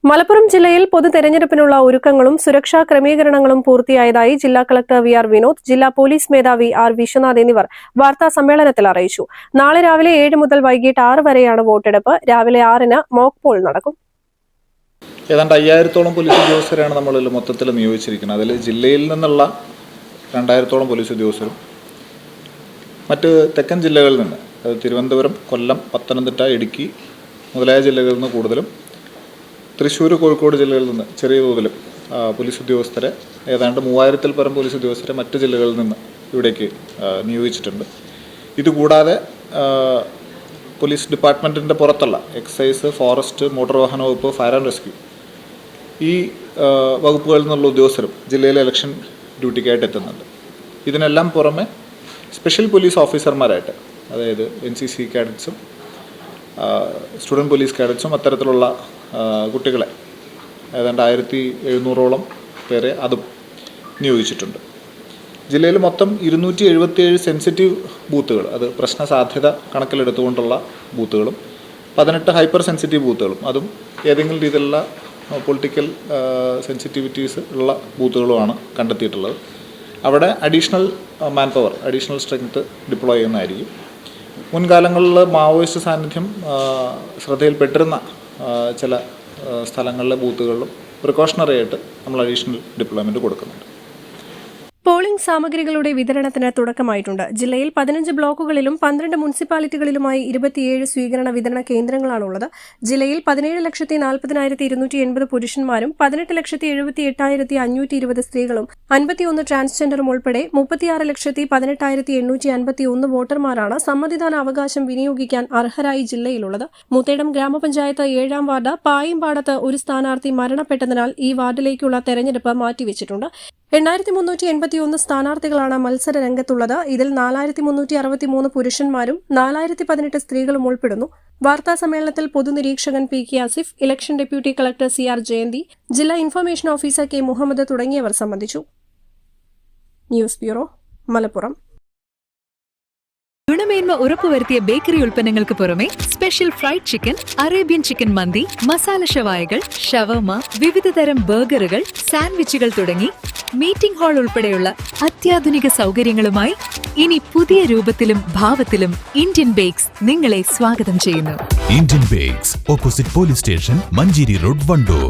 മലപ്പുറം ജില്ലയിൽ പൊതുതെരഞ്ഞെടുപ്പിനുള്ള ഒരുക്കങ്ങളും സുരക്ഷാ ക്രമീകരണങ്ങളും പൂർത്തിയായതായി ജില്ലാ കളക്ടർ വി.ആർ. വിനോദ്, ജില്ലാ പോലീസ് മേധാവി ആർ. വിശ്വനാഥ് എന്നിവർ വാർത്താ സമ്മേളനത്തിൽ അറിയിച്ചു. നാളെ രാവിലെ 7 മുതൽ വൈകിട്ട് 6 വരെയാണ് വോട്ടെടുപ്പ്. രാവിലെ 6-ന് മോക്ക് പോൾ നടക്കും. ഏതാണ്ട് 5000-ഓളം പോലീസ് ഉദ്യോഗസ്ഥരാണ് നമ്മൾ മൊത്തത്തിൽ നിയോഗിച്ചിരിക്കുന്നത്. അതിൽ ജില്ലയിൽ നിന്നുള്ള 2000-ഓളം പോലീസ് ഉദ്യോഗസ്ഥരും മറ്റ് തെക്കൻ ജില്ലകളിൽ നിന്ന്, അത് തിരുവനന്തപുരം, കൊല്ലം, പത്തനംതിട്ട, ഇടുക്കി മുതലായ ജില്ലകളിൽ നിന്ന് കൂടുതലും, തൃശ്ശൂർ, കോഴിക്കോട് ജില്ലകളിൽ നിന്ന് ചെറിയ തോതിലും പോലീസ് ഉദ്യോഗസ്ഥരെ, ഏതാണ്ട് 3000-ൽ പരം പോലീസ് ഉദ്യോഗസ്ഥരെ മറ്റ് ജില്ലകളിൽ നിന്ന് ഇവിടേക്ക് നിയോഗിച്ചിട്ടുണ്ട്. ഇതുകൂടാതെ പോലീസ് ഡിപ്പാർട്ട്മെൻറ്റിൻ്റെ പുറത്തുള്ള എക്സൈസ്, ഫോറസ്റ്റ്, മോട്ടോർ വാഹന വകുപ്പ്, ഫയർ ആൻഡ് റെസ്ക്യൂ ഈ വകുപ്പുകളിൽ നിന്നുള്ള ഉദ്യോഗസ്ഥരും ജില്ലയിലെ ഇലക്ഷൻ ഡ്യൂട്ടിക്കായിട്ട് എത്തുന്നുണ്ട്. ഇതിനെല്ലാം പുറമെ സ്പെഷ്യൽ പോലീസ് ഓഫീസർമാരായിട്ട്, അതായത് NCC കാഡറ്റ്സും സ്റ്റുഡൻറ്റ് പോലീസ് കാഡറ്റ്സും അത്തരത്തിലുള്ള കുട്ടികളെ ഏതാണ്ട് 1700-ഓളം പേരെ അതും നിയോഗിച്ചിട്ടുണ്ട്. ജില്ലയിൽ മൊത്തം 277 സെൻസിറ്റീവ് ബൂത്തുകൾ, അത് പ്രശ്ന സാധ്യത കണക്കിലെടുത്തുകൊണ്ടുള്ള ബൂത്തുകളും 18 ഹൈപ്പർ സെൻസിറ്റീവ് ബൂത്തുകളും, അതും ഏതെങ്കിലും രീതിയിലുള്ള പൊളിറ്റിക്കൽ സെൻസിറ്റിവിറ്റീസ് ഉള്ള ബൂത്തുകളുമാണ് കണ്ടെത്തിയിട്ടുള്ളത്. അവിടെ additional man power, additional strength deploy ചെയ്യുന്നതായിരിക്കും. മുൻകാലങ്ങളിൽ മാവോയിസ്റ്റ് സാന്നിധ്യം ശ്രദ്ധയിൽപ്പെട്ടിരുന്ന ചില സ്ഥലങ്ങളിലെ ബൂത്തുകളിലും പ്രിക്കോഷണറി ആയിട്ട് നമ്മൾ അഡീഷണൽ ഡിപ്ലോയ്മെൻറ്റ് കൊടുക്കുന്നുണ്ട്. പോളിംഗ് സാമഗ്രികളുടെ വിതരണത്തിന് തുടക്കമായിട്ടുണ്ട്. ജില്ലയിൽ 15 ബ്ലോക്കുകളിലും 12 മുനിസിപ്പാലിറ്റികളിലുമായി 27 സ്വീകരണ വിതരണ കേന്ദ്രങ്ങളാണുള്ളത്. ജില്ലയിൽ 17,40,280 പുരുഷന്മാരും 18,78,520 സ്ത്രീകളും 51 ട്രാൻസ്ജെൻഡറും ഉൾപ്പെടെ 36,18,851 വോട്ടർമാരാണ് സമ്മതിദാന അവകാശം വിനിയോഗിക്കാൻ അർഹരായി ജില്ലയിലുള്ളത്. മുത്തേടം ഗ്രാമപഞ്ചായത്ത് 7-ാം വാർഡ് പായിമ്പാടത്ത് ഒരു സ്ഥാനാർത്ഥി മരണപ്പെട്ടതിനാൽ ഈ വാർഡിലേക്കുള്ള തെരഞ്ഞെടുപ്പ് മാറ്റിവെച്ചിട്ടുണ്ട്. 8,381 സ്ഥാനാർത്ഥികളാണ് മത്സര രംഗത്തുള്ളത്. ഇതിൽ 4,363 പുരുഷന്മാരും 4,018 സ്ത്രീകളും ഉൾപ്പെടുന്നു. വാർത്താ സമ്മേളനത്തിൽ പൊതുനിരീക്ഷകൻ P.K. Asif, election deputy collector C.R. Jayanthi, ജില്ലാ ഇൻഫർമേഷൻ ഓഫീസർ K. മുഹമ്മദ് തുടങ്ങിയവർ സംബന്ധിച്ചു. News bureau, Malappuram. ഗുണമേന്മ ഉറപ്പുവരുത്തിയ ബേക്കറി ഉൽപ്പന്നങ്ങൾക്ക് പുറമെ special fried chicken, Arabian chicken മന്തി, മസാല ഷവായകൾ, ഷവർമ, വിവിധതരം ബർഗറുകൾ, സാൻഡ്വിച്ചുകൾ തുടങ്ങി മീറ്റിംഗ് ഹാൾ ഉൾപ്പെടെയുള്ള അത്യാധുനിക സൗകര്യങ്ങളുമായി ഇനി പുതിയ രൂപത്തിലും ഭാവത്തിലും ഇന്ത്യൻ ബേക്സ് നിങ്ങളെ സ്വാഗതം ചെയ്യുന്നു. Indian bakes, opposite police station, Manjeri road, Wandoor.